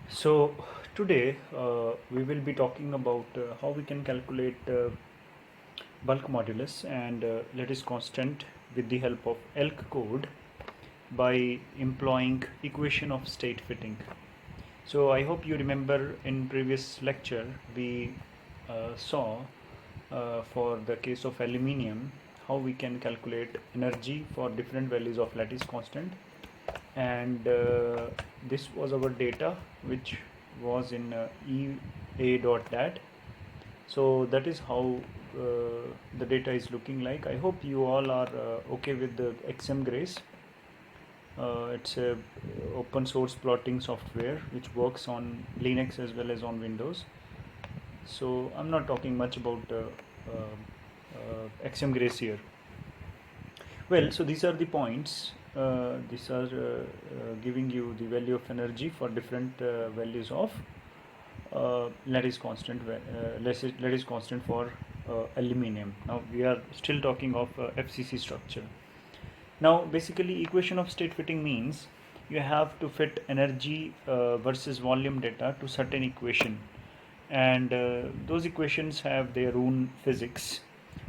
So today we will be talking about how we can calculate bulk modulus and lattice constant with the help of ELK code by employing equation of state fitting. So I hope you remember in previous lecture we saw for the case of aluminium how we can calculate energy for different values of lattice constant, and this was our data which was in ea.dat. So that is how the data is looking like. I hope you all are okay with the XM Grace. It's a open source plotting software which works on Linux as well as on Windows. So I'm not talking much about XM Grace here. Well, so these are the points. These are giving you the value of energy for different values of lattice constant. Lattice constant for aluminium. Now we are still talking of FCC structure. Now basically equation of state fitting means you have to fit energy versus volume data to certain equation, and those equations have their own physics.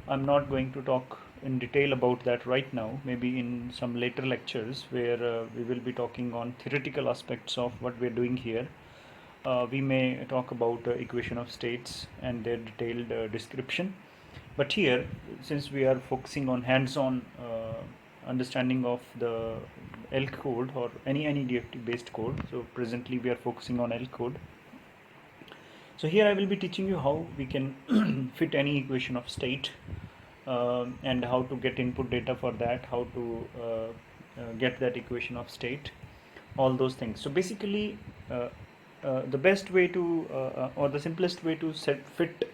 I'm not going to talk in detail about that right now, maybe in some later lectures where we will be talking on theoretical aspects of what we're doing here. We may talk about equation of states and their detailed description, but here, since we are focusing on hands-on understanding of the ELK code or any DFT based code, so presently we are focusing on ELK code. So here I will be teaching you how we can fit any equation of state, and how to get input data for that, how to get that equation of state, all those things. So basically the best way to or the simplest way to fit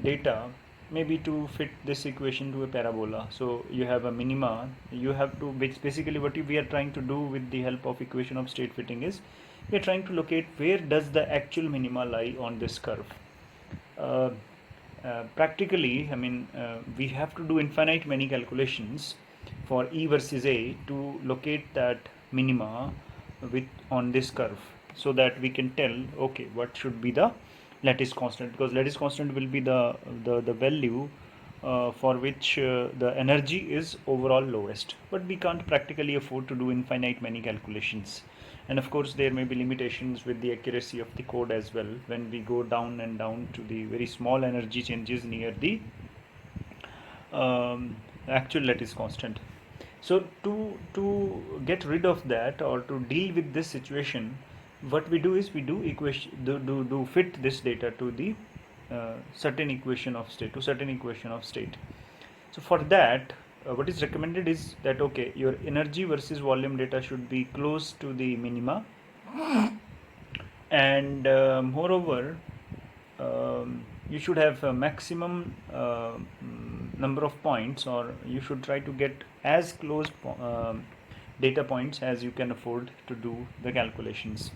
data maybe to fit this equation to a parabola. So you have a minima, you have to basically what we are trying to do with the help of equation of state fitting is we are trying to locate where does the actual minima lie on this curve. uh, Practically, I mean, we have to do infinite many calculations for E versus A to locate that minima with on this curve, so that we can tell, okay, what should be the lattice constant, because lattice constant will be the value for which the energy is overall lowest. But we can't practically afford to do infinite many calculations, and of course there may be limitations with the accuracy of the code as well when we go down and down to the very small energy changes near the actual lattice constant. So to get rid of that or to deal with this situation, what we do is we do equation do fit this data to the certain equation of state, so for that, what is recommended is that, okay, your energy versus volume data should be close to the minima, and moreover, you should have a maximum number of points, or you should try to get as close data points as you can afford to do the calculations.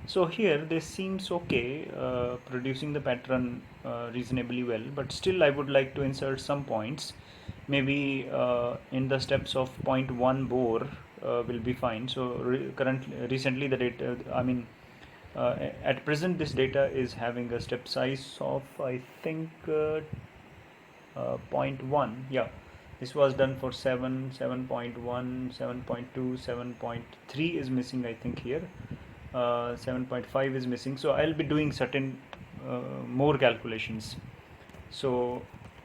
So here this seems okay, producing the pattern reasonably well, but still I would like to insert some points. Maybe in the steps of 0.1 Bohr will be fine. So recently the data, I mean, at present this data is having a step size of, I think, zero point 0.1. Yeah, this was done for 7, 7.1, 7.2, 7.3 is missing, I think, here. 7.5 is missing, so I'll be doing certain more calculations. So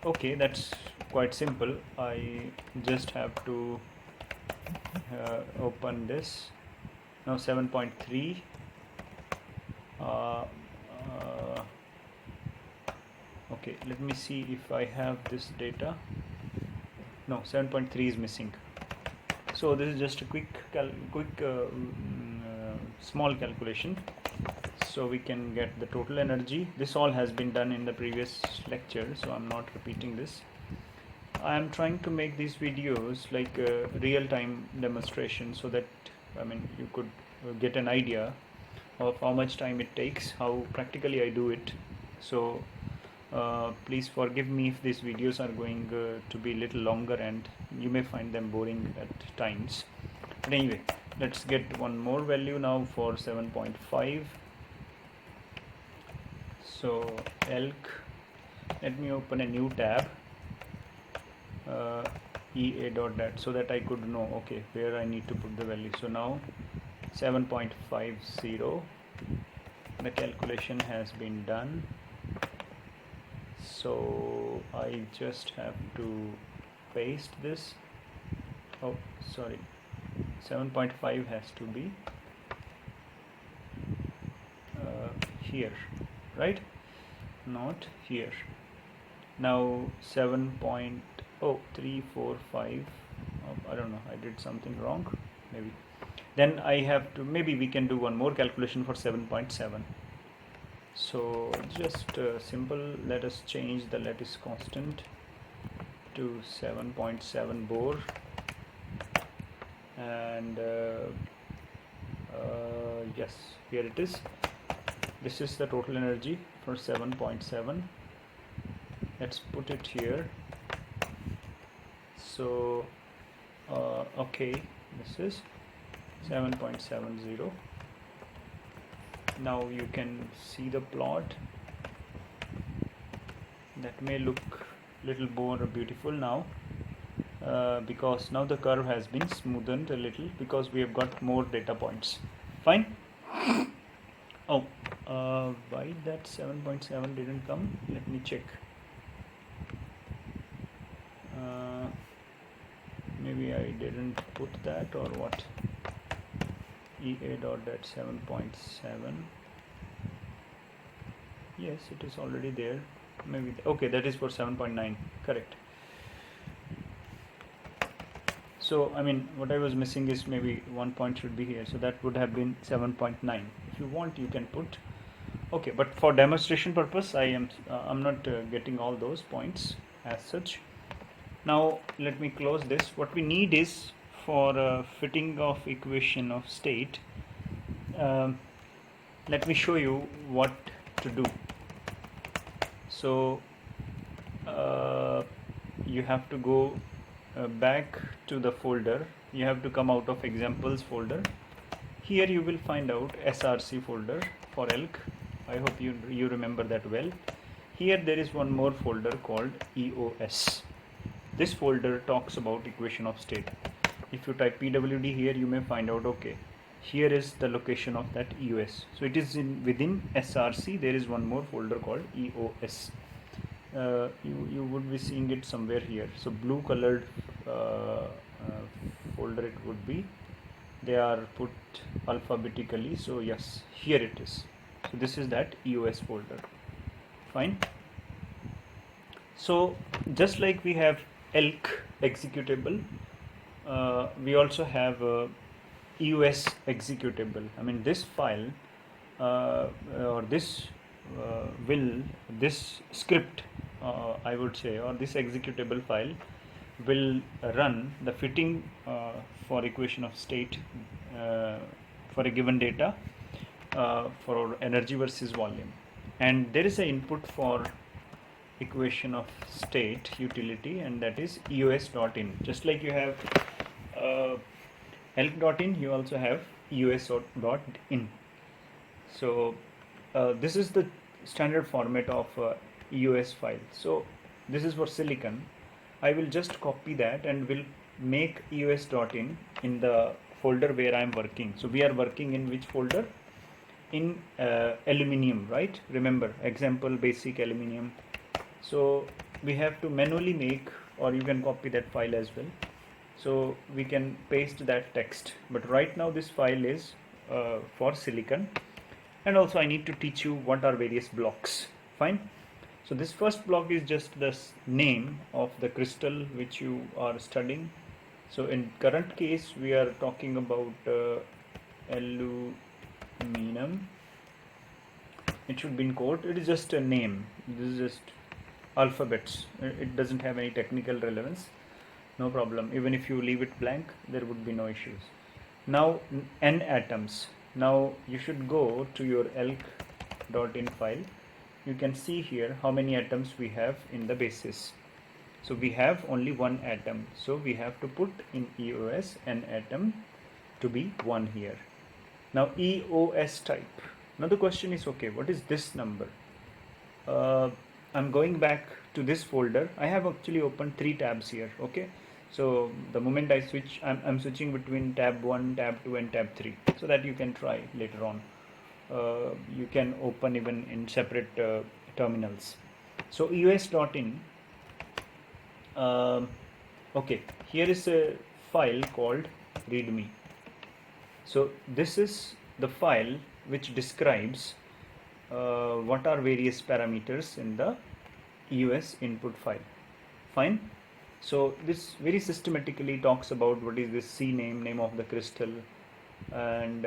okay, that's quite simple. I just have to open this now. 7.3 uh, okay, let me see if I have this data. No, 7.3 is missing. So this is just a quick small calculation, so we can get the total energy. This all has been done in the previous lecture, so I'm not repeating this. I am trying to make these videos like a real-time demonstration, so that, I mean, you could get an idea of how much time it takes, how practically I do it. So please forgive me if these videos are going to be a little longer and you may find them boring at times. But anyway, let's get one more value now for 7.5. So elk, let me open a new tab, ea.dat, so that I could know, okay, where I need to put the value. So now 7.50, the calculation has been done. So I just have to paste this. Oh, sorry, 7.5 has to be here, right? Not here. Now 7.0345. I don't know, I did something wrong, maybe. Then I have to, maybe we can do one more calculation for 7.7. So just simple, let us change the lattice constant to 7.7 Bohr, and yes, here it is. This is the total energy for 7.7. Let's put it here. So okay, this is 7.70. Now you can see the plot. That may look little more beautiful now, because now the curve has been smoothened a little because we have got more data points. Fine. Oh, why that 7.7 didn't come? Let me check. Maybe I didn't put that, or what? ea.dat 7.7. Yes, it is already there. Maybe okay, that is for 7.9. Correct. So I mean, what I was missing is maybe one point should be here, so that would have been 7.9. If you want, you can put. Okay, but for demonstration purpose, I'm not getting all those points as such. Now let me close this. What we need is, for fitting of equation of state, let me show you what to do. So you have to go back to the folder. You have to come out of examples folder. Here you will find out SRC folder for elk. I hope you remember that well. Here there is one more folder called EOS. This folder talks about equation of state. If you type PWD here, you may find out, okay, here is the location of that EOS. So it is within SRC. There is one more folder called EOS. You would be seeing it somewhere here. So blue colored folder it would be. They are put alphabetically. So yes, here it is. So this is that EOS folder. Fine. So just like we have elk executable, we also have EOS executable. I mean, this file or this this script, I would say, or this executable file will run the fitting for equation of state for a given data for energy versus volume, and there is an input for equation of state utility, and that is eos.in. Just like you have elk.in, you also have eos.in. So this is the standard format of EOS file. So this is for silicon. I will just copy that and will make eos.in in the folder where I am working. So we are working in which folder? In aluminum, right? Remember, example basic aluminum. So we have to manually make, or you can copy that file as well. So we can paste that text. But right now this file is for silicon. And also I need to teach you what are various blocks. Fine. So this first block is just the name of the crystal which you are studying. So in current case we are talking about aluminum. It should be in quote. It is just a name. This is just alphabets. It doesn't have any technical relevance. No problem. Even if you leave it blank, there would be no issues. Now n atoms. Now you should go to your elk.in file. You can see here how many atoms we have in the basis. So we have only one atom. So we have to put in EOS an atom to be 1 here. Now EOS type. Now the question is, okay, what is this number? I'm going back to this folder. I have actually opened 3 tabs here. Okay, so the moment I switch, I'm switching between tab 1, tab 2 and tab 3, so that you can try later on. You can open even in separate terminals. So eos.in, okay, here is a file called readme. So this is the file which describes what are various parameters in the EOS input file. Fine. So this very systematically talks about what is this C name of the crystal, and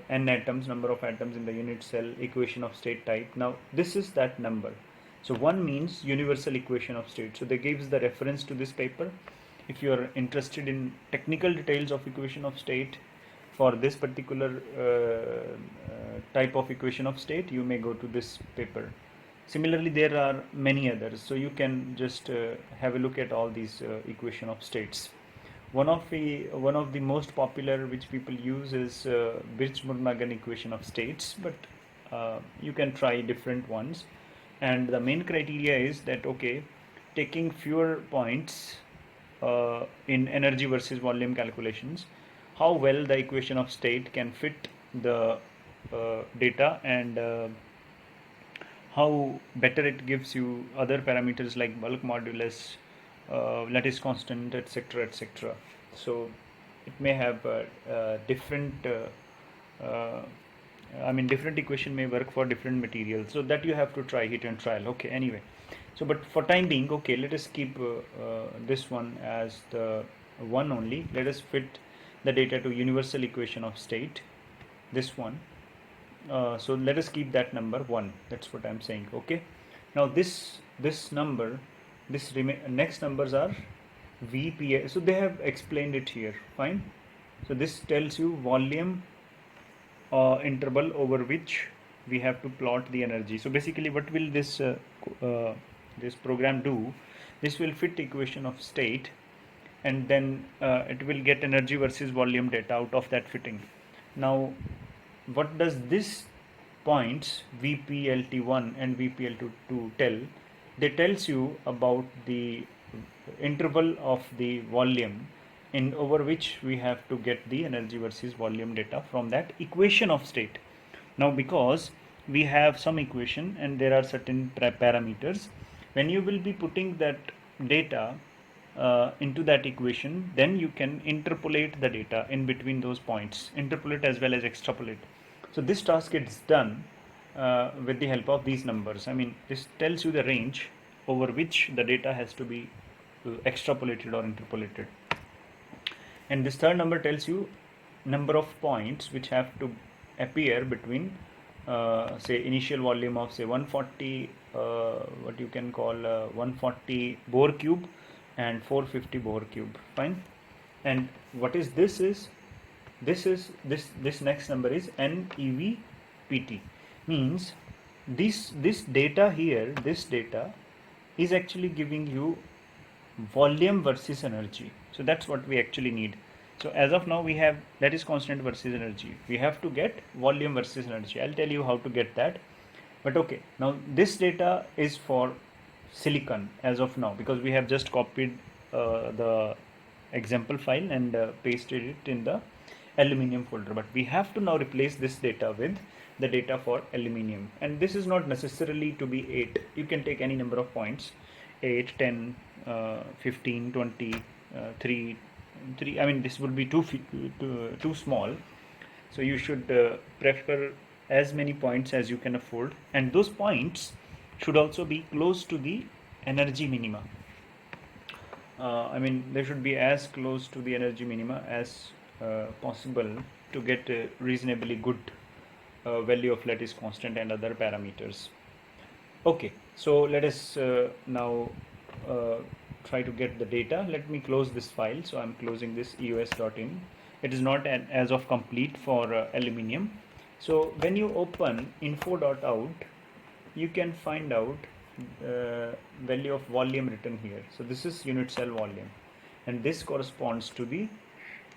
n atoms, number of atoms in the unit cell, equation of state type. Now this is that number. So one means universal equation of state. So they gives the reference to this paper. If you are interested in technical details of equation of state for this particular type of equation of state, you may go to this paper. Similarly, there are many others, so you can just have a look at all these equation of states. One of the most popular which people use is Birch-Murnaghan equation of states, but you can try different ones. And the main criteria is that, okay, taking fewer points in energy versus volume calculations, how well the equation of state can fit the data, and how better it gives you other parameters like bulk modulus, lattice constant, etc., etc. So it may have different different equation may work for different materials, so that you have to try hit and trial. Okay, anyway, so but for time being, okay, let us keep this one as the one only. Let us fit the data to universal equation of state, this one. So let us keep that number 1. That's what I'm saying. Okay, now this number, next numbers are VPA. So they have explained it here. Fine. So this tells you volume interval over which we have to plot the energy. So basically, what will this this program do? This will fit equation of state, and then it will get energy versus volume data out of that fitting. Now, what does this points VPLT1 and VPLT2 tell? They tells you about the interval of the volume in over which we have to get the energy versus volume data from that equation of state. Now, because we have some equation and there are certain parameters, when you will be putting that data into that equation, then you can interpolate the data in between those points, interpolate as well as extrapolate. So this task is done with the help of these numbers. I mean, this tells you the range over which the data has to be extrapolated or interpolated. And this third number tells you number of points which have to appear between say initial volume of say 140 what you can call 140 Bohr cube and 450 Bohr cube. Fine. And what is this next number is NEVPT, means this data here, this data is actually giving you volume versus energy. So that's what we actually need. So as of now we have lattice constant versus energy. We have to get volume versus energy. I'll tell you how to get that. But okay, now this data is for silicon as of now, because we have just copied the example file and pasted it in the aluminium folder. But we have to now replace this data with the data for aluminium, and this is not necessarily to be 8. You can take any number of points, 8, 10, 15, 20, 3. I mean, this would be too small, so you should prefer as many points as you can afford, and those points should also be close to the energy minima. I mean, they should be as close to the energy minima as possible to get a reasonably good value of lattice constant and other parameters. Okay, so let us now try to get the data. Let me close this file. So I'm closing this eos.in. It is not as of complete for aluminium. So when you open info.out, you can find out value of volume written here. So this is unit cell volume, and this corresponds to the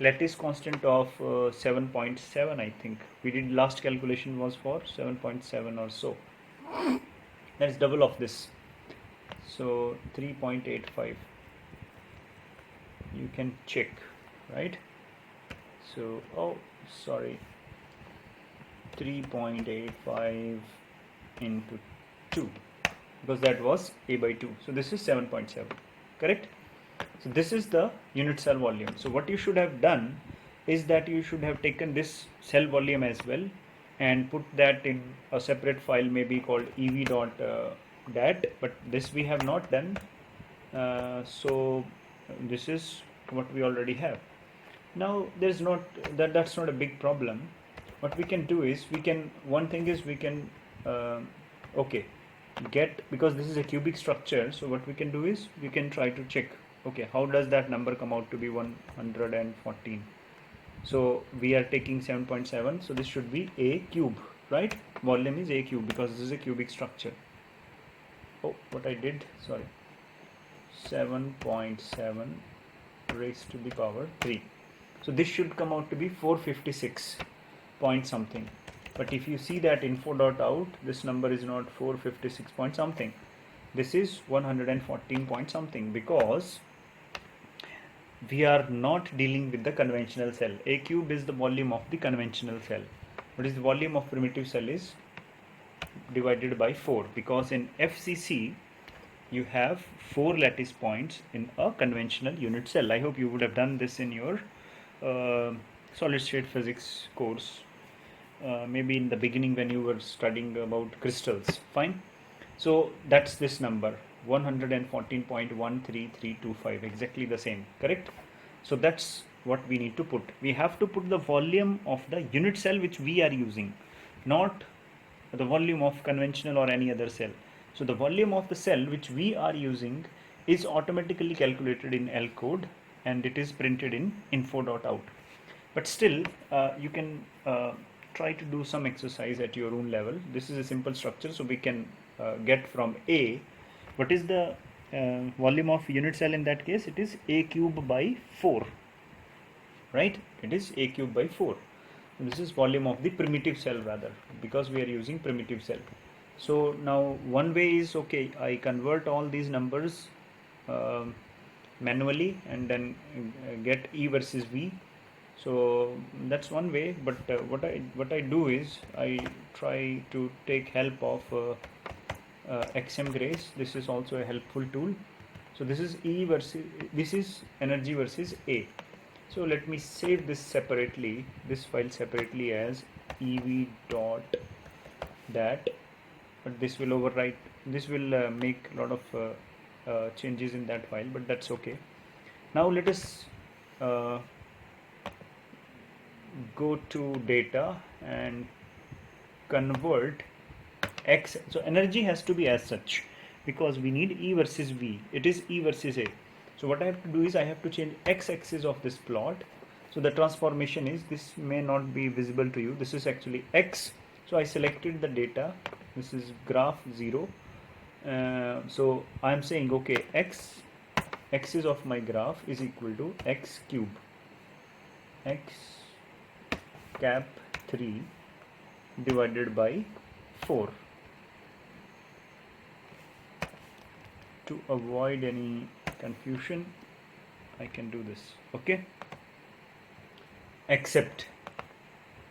lattice constant of 7.7. I think we did last calculation was for 7.7 or so. That's double of this. So 3.85. You can check, right? So, oh, sorry, 3.85 into 2, because that was A by 2. So this is 7.7, correct? So this is the unit cell volume. So what you should have done is that you should have taken this cell volume as well and put that in a separate file, maybe called ev.dat, but this we have not done. So this is what we already have. Now there's not that's not a big problem. What we can do is one thing is we can okay, get, because this is a cubic structure, so what we can do is we can try to check, okay, how does that number come out to be 114. So we are taking 7.7, so this should be a cube, right? Volume is a cube because this is a cubic structure. Oh, what I did, sorry, 7.7 raised to the power 3. So this should come out to be 456 point something. But if you see that info.out, this number is not 456 point something. This is 114 point something, because we are not dealing with the conventional cell. A cube is the volume of the conventional cell. What is the volume of primitive cell is divided by 4, because in FCC you have 4 lattice points in a conventional unit cell. I hope you would have done this in your solid state physics course, maybe in the beginning when you were studying about crystals. Fine. So that's this number, 114.13325, exactly the same, correct? So that's what we need to put. We have to put the volume of the unit cell which we are using, not the volume of conventional or any other cell. So the volume of the cell which we are using is automatically calculated in L code, and it is printed in info.out. But still, you can try to do some exercise at your own level. This is a simple structure, so we can get from A. What is the volume of unit cell in that case? It is A cube by 4, right? It is A cube by 4. This is volume of the primitive cell, rather, because we are using primitive cell. So now one way is, okay, I convert all these numbers manually and then get E versus V. So that's one way, but what I do is I try to take help of XM Grace. This is also a helpful tool. So this is E versus, this is energy versus A. So let me save this separately, this file separately as ev.dat, but this will overwrite, this will make a lot of changes in that file, but that's okay. Now let us go to data and convert X. So energy has to be as such, because we need E versus V. It is E versus A. So what I have to do is I have to change x-axis of this plot. So the transformation is, this may not be visible to you, this is actually x. So I selected the data, this is graph 0. So I am saying, okay, axis of my graph is equal to x cube, x cap 3 divided by 4. To avoid any confusion, I can do this, okay? Except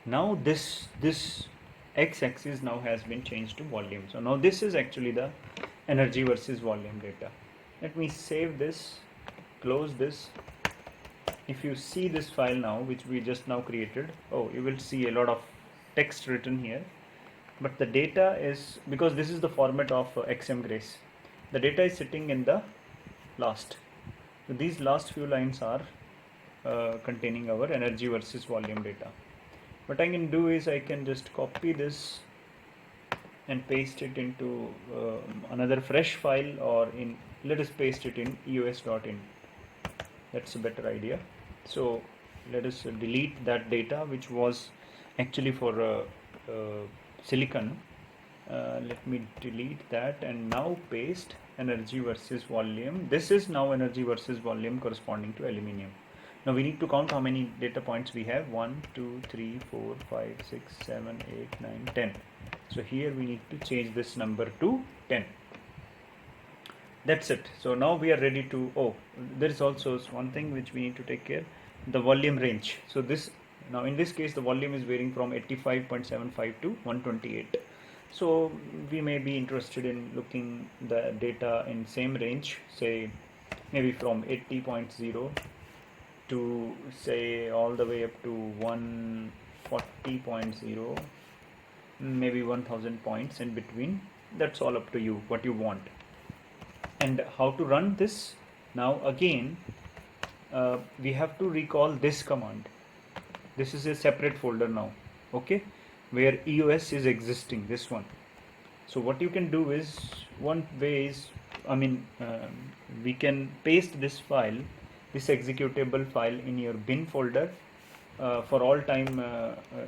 now this x-axis now has been changed to volume. So now this is actually the energy versus volume data. Let me save this, close this. If you see this file now, which we just now created, oh, you will see a lot of text written here, but the data is, because this is the format of XM Grace, the data is sitting in the last. So these last few lines are containing our energy versus volume data. What I can do is I can just copy this and paste it into another fresh file, or in, let us paste it in eos.in. That's a better idea. So let us delete that data which was actually for silicon. Let me delete that and now paste energy versus volume. This is now energy versus volume corresponding to aluminium. Now we need to count how many data points we have. 1, 2, 3, 4, 5, 6, 7, 8, 9, 10. So here we need to change this number to 10. That's it. So now we are ready to, oh, there is also one thing which we need to take care, the volume range. So this, now in this case the volume is varying from 85.75 to 128. So we may be interested in looking the data in same range, say maybe from 80.0 to say all the way up to 140.0, maybe 1000 points in between. That's all up to you, what you want. And how to run this? Now again, we have to recall this command. This is a separate folder now, okay, where EOS is existing, this one. So what you can do is, one way is, we can paste this file, this executable file, in your bin folder for all time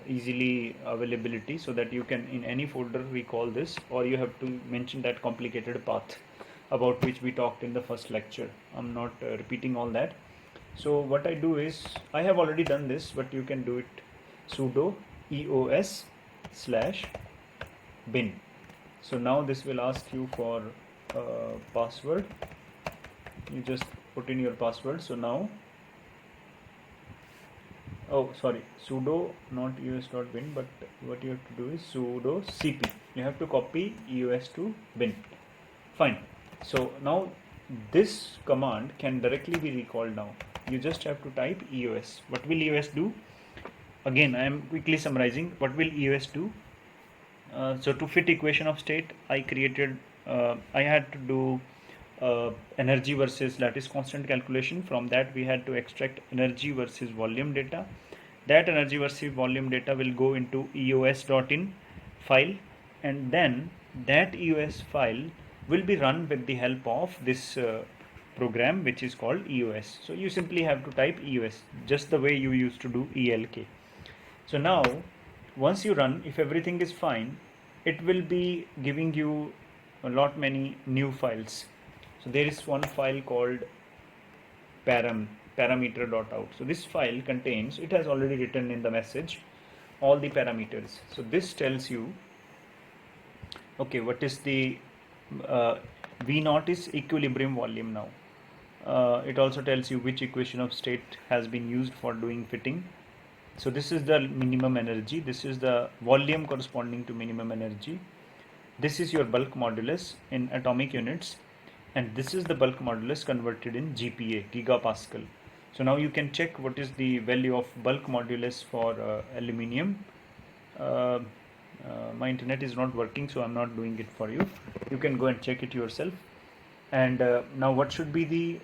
easily availability, so that you can in any folder recall this, or you have to mention that complicated path about which we talked in the first lecture. I'm not repeating all that. So what I do is, I have already done this, but you can do it, sudo eos/bin. So now this will ask you for password. You just put in your password. So now, oh sorry, sudo, not eos.bin, but what you have to do is sudo cp. You have to copy eos to bin. Fine. So now this command can directly be recalled now. You just have to type EOS. What will EOS do? Again, I am quickly summarizing. What will EOS do? So to fit equation of state, I had to do energy versus lattice constant calculation. From that, we had to extract energy versus volume data. That energy versus volume data will go into eos.in file, and then that EOS file will be run with the help of this program, which is called EOS. So you simply have to type EOS, just the way you used to do ELK. So now, once you run, if everything is fine, it will be giving you a lot many new files. So there is one file called parameter.out. So this file contains, it has already written in the message, all the parameters. So this tells you, okay, what is the V0 is equilibrium volume now. It also tells you which equation of state has been used for doing fitting. So this is the minimum energy, this is the volume corresponding to minimum energy, this is your bulk modulus in atomic units, and this is the bulk modulus converted in GPa, gigapascal. So now you can check what is the value of bulk modulus for aluminium. My internet is not working, so I'm not doing it for you. You can go and check it yourself. And now what should be the,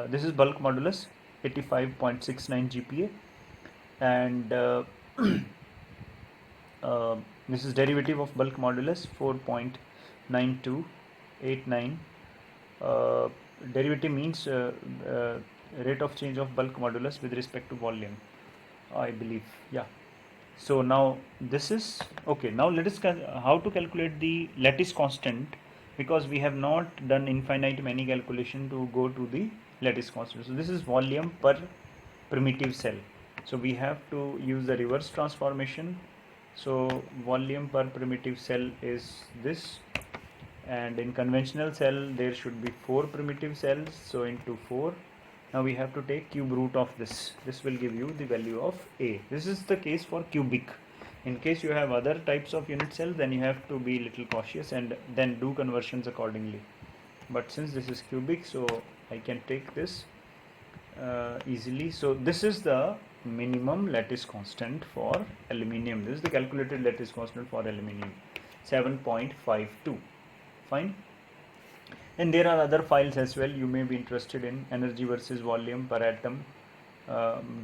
this is bulk modulus, 85.69 GPa, and this is derivative of bulk modulus, 4.9289. Derivative means rate of change of bulk modulus with respect to volume, I believe. Yeah. So now this is okay. Now let us how to calculate the lattice constant, because we have not done infinite many calculation to go to the lattice constant. So this is volume per primitive cell. So we have to use the reverse transformation. So volume per primitive cell is this, and in conventional cell there should be 4 primitive cells, so into 4. Now we have to take cube root of this. This will give you the value of A. This is the case for cubic. In case you have other types of unit cells, then you have to be little cautious and then do conversions accordingly. But since this is cubic, so I can take this easily. So this is the minimum lattice constant for aluminium. This is the calculated lattice constant for aluminium, 7.52. Fine. And there are other files as well you may be interested in, energy versus volume per atom,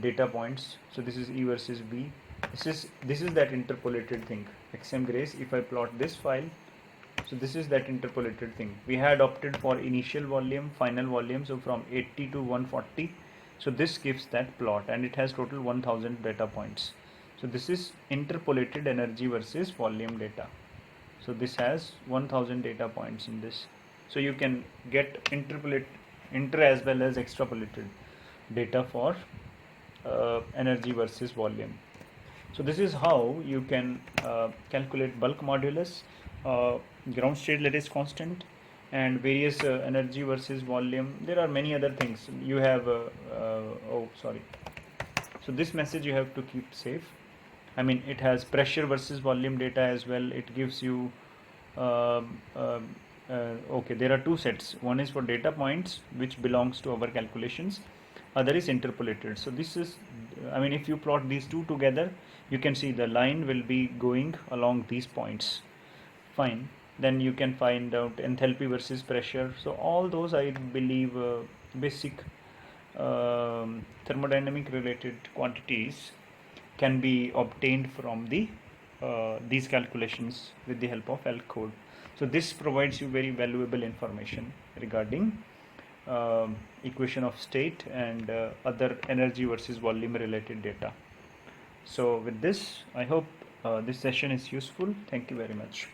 data points. So this is E versus B. This is that interpolated thing, XM Grace. If I plot this file, so this is that interpolated thing. We had opted for initial volume, final volume, so from 80 to 140. So this gives that plot, and it has total 1000 data points. So this is interpolated energy versus volume data. So this has 1000 data points in this. So you can get inter as well as extrapolated data for energy versus volume. So this is how you can calculate bulk modulus, ground state lattice constant, and various energy versus volume. There are many other things. You have oh sorry. So this message you have to keep safe. I mean, it has pressure versus volume data as well. It gives you okay, there are two sets. One is for data points, which belongs to our calculations. Other is interpolated. So this is, I mean, if you plot these two together, you can see the line will be going along these points. Fine. Then you can find out enthalpy versus pressure. So all those, I believe, basic thermodynamic related quantities can be obtained from the these calculations with the help of ELK code. So this provides you very valuable information regarding equation of state and other energy versus volume related data. So with this, I hope this session is useful. Thank you very much.